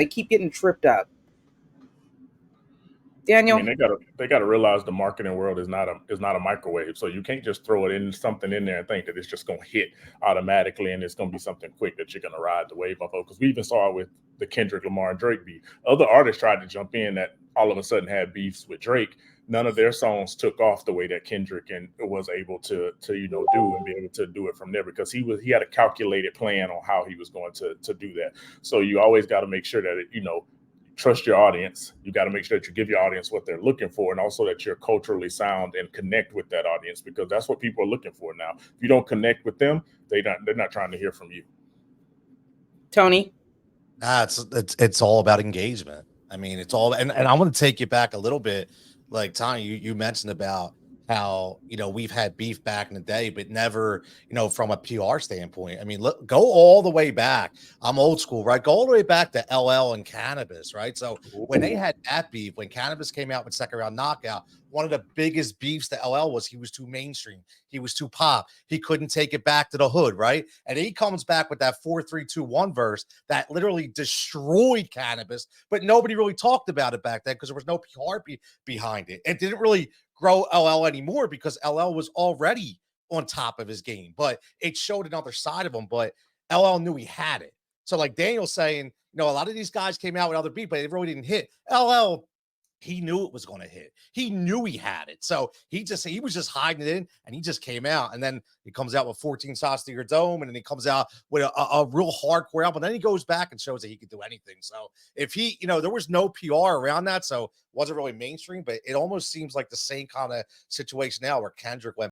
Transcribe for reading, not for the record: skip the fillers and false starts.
They keep getting tripped up. I Daniel? mean, they gotta realize the marketing world is not a microwave. So you can't just throw it in something in there and think that it's just gonna hit automatically and it's gonna be something quick that you're gonna ride the wave off of. Because we even saw it with the Kendrick Lamar and Drake beef. Other artists tried to jump in that all of a sudden had beefs with Drake. None of their songs took off the way that Kendrick and was able to do and be able to do it from there because he had a calculated plan on how he was going to do that. So you always got to make sure that trust your audience. You got to make sure that you give your audience what they're looking for, and also that you're culturally sound and connect with that audience because that's what people are looking for now. If you don't connect with them, they're not trying to hear from you. Tony? It's all about engagement. I mean, it's all, and I want to take you back a little bit. Like Tony, you mentioned about how we've had beef back in the day, but never from a PR standpoint. I mean, look, go all the way back. I'm old school, right? Go all the way back to LL and Cannabis, right? So when they had that beef, when Cannabis came out with Second Round Knockout, one of the biggest beefs to LL was he was too mainstream. He was too pop. He couldn't take it back to the hood, right? And he comes back with that 4-3-2-1 verse that literally destroyed Cannabis, but nobody really talked about it back then because there was no PR behind it. It didn't really grow LL anymore because LL was already on top of his game, but it showed another side of him. But LL knew he had it. So like Daniel's saying, a lot of these guys came out with other beats, but they really didn't hit. LL, he knew it was going to hit. He knew he had it. So he was just hiding it in, and he just came out. And then he comes out with 14 shots to your dome, and then he comes out with a real hardcore album. Then he goes back and shows that he could do anything. So if he, there was no PR around that, so it wasn't really mainstream, but it almost seems like the same kind of situation now where Kendrick went